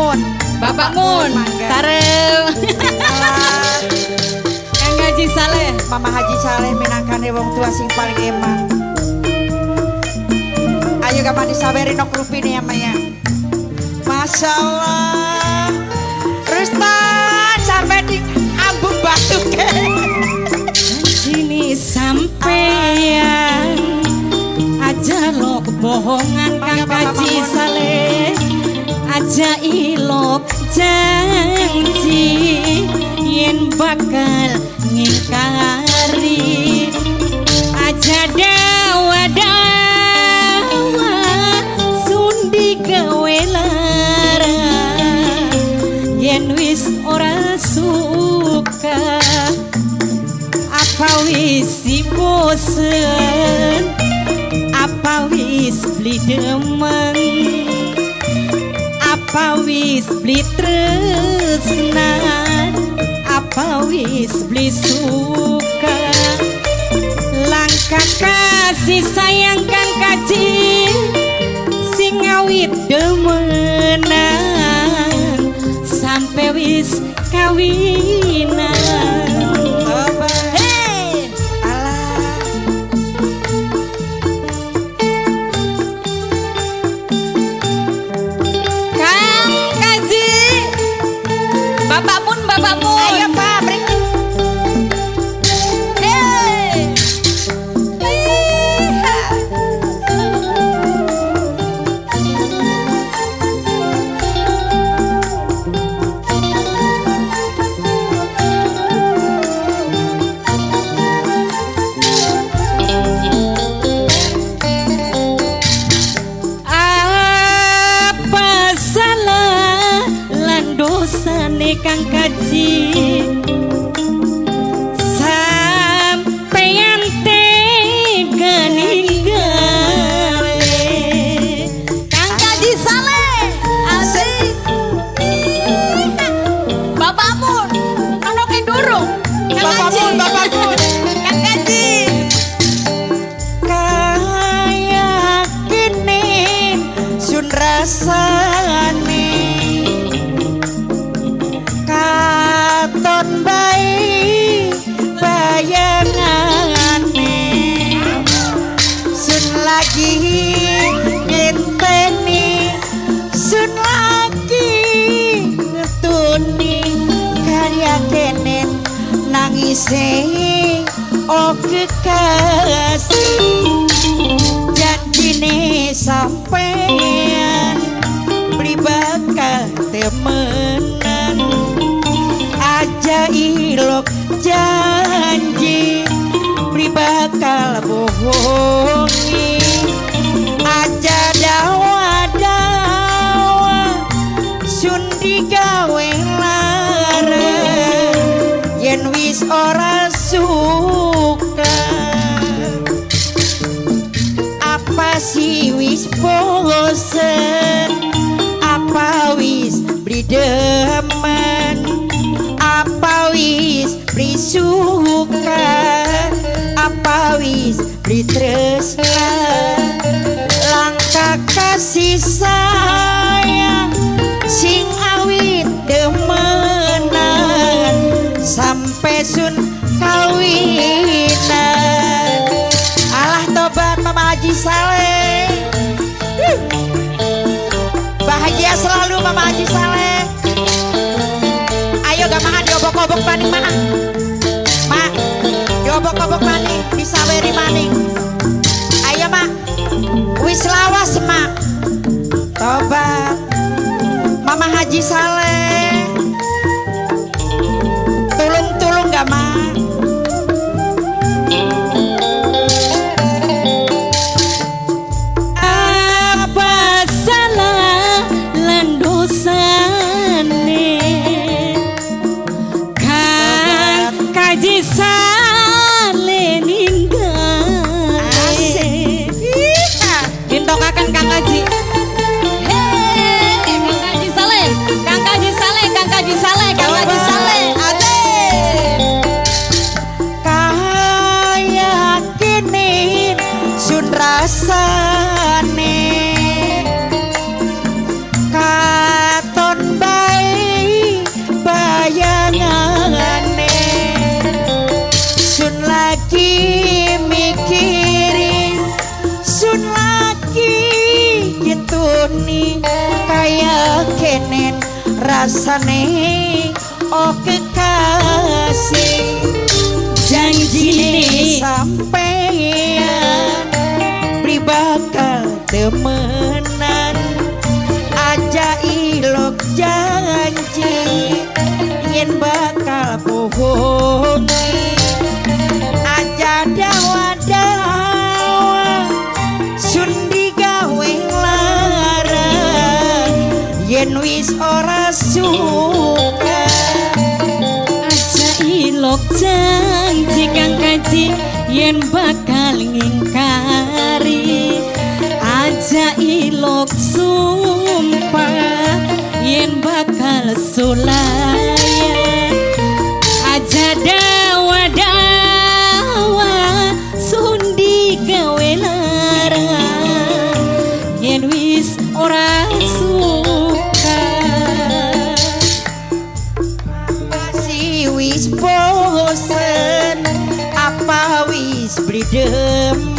Mun. Bapak Mun, sareng. Kang Haji Saleh. Mama Haji Saleh minangkane wong tua sing paling emang. Ayo gaman disaberi nok rupine ya Maya. Masya Allah. Rustan sampai di ambung batu ke. Sini sampean aja lo kebohongan Kang Haji Saleh. Aja ilok janji yen bakal ngingkari. Aja dawa-dawa sundi gawe lara yen wis ora suka. Apa wis si bosen, apa wis beli demeng, apa wis beli tresna, apa wis beli suka. Langkah kasih sayang Kang Kaji sing awit demenan sampai wis kawinan. Hey, alah. Kang Kaji, Bapak Mun, Bapak Mun. Ayo Pak, beri. Hey. Apa salah lan dosane Kang Kaji sampeyan tega ninggale Kang Kaji Saleh asik. Bapak Mun ono ki durung Bapak Mun, Bapak Mun. Kang Kaji Kaya kini sun rasane katon bayi bayangane sun lagi ngenteni sun lagi ngetuni karya kenen nangise oh kekasih janjine sampean beri bakal temenan aja ilok janji beri bakal bohongi aja dawa-dawa sun digawe lara yen wis ora suka. Apa sih wis bosen, apa wis beri demen, apa wis beri suka, apa wis beri tresna. Langkah kasih sayang sing awit demenan sampai sun kawinan. Alah tobat Mama Haji Saleh. Bahagia selalu Mama Haji Saleh. Ayo gak makan diobok-obok maning mana? Mak, diobok-obok maning, disaweri maning. Ayo mak, wis lawas mak. Tobat Mama Haji Saleh. Tulung-tulung gak mak? Apa salah lan dosane Kang Kaji Saleh ninggale. Asik. Dintokaken Kang rasane oh kekasih janjine sampean beri bakal temenan aja ilok janji yen bakal bohongi aja dawa-dawa sun digawe larang yen wis ora suka aja ilok janji kang kaji yen bakal ngingkari aja ilok sumpah yen bakal sulayan aja dawa-dawa sundi gawe larang yen wis ora suka masih wis bosen apa wis bridem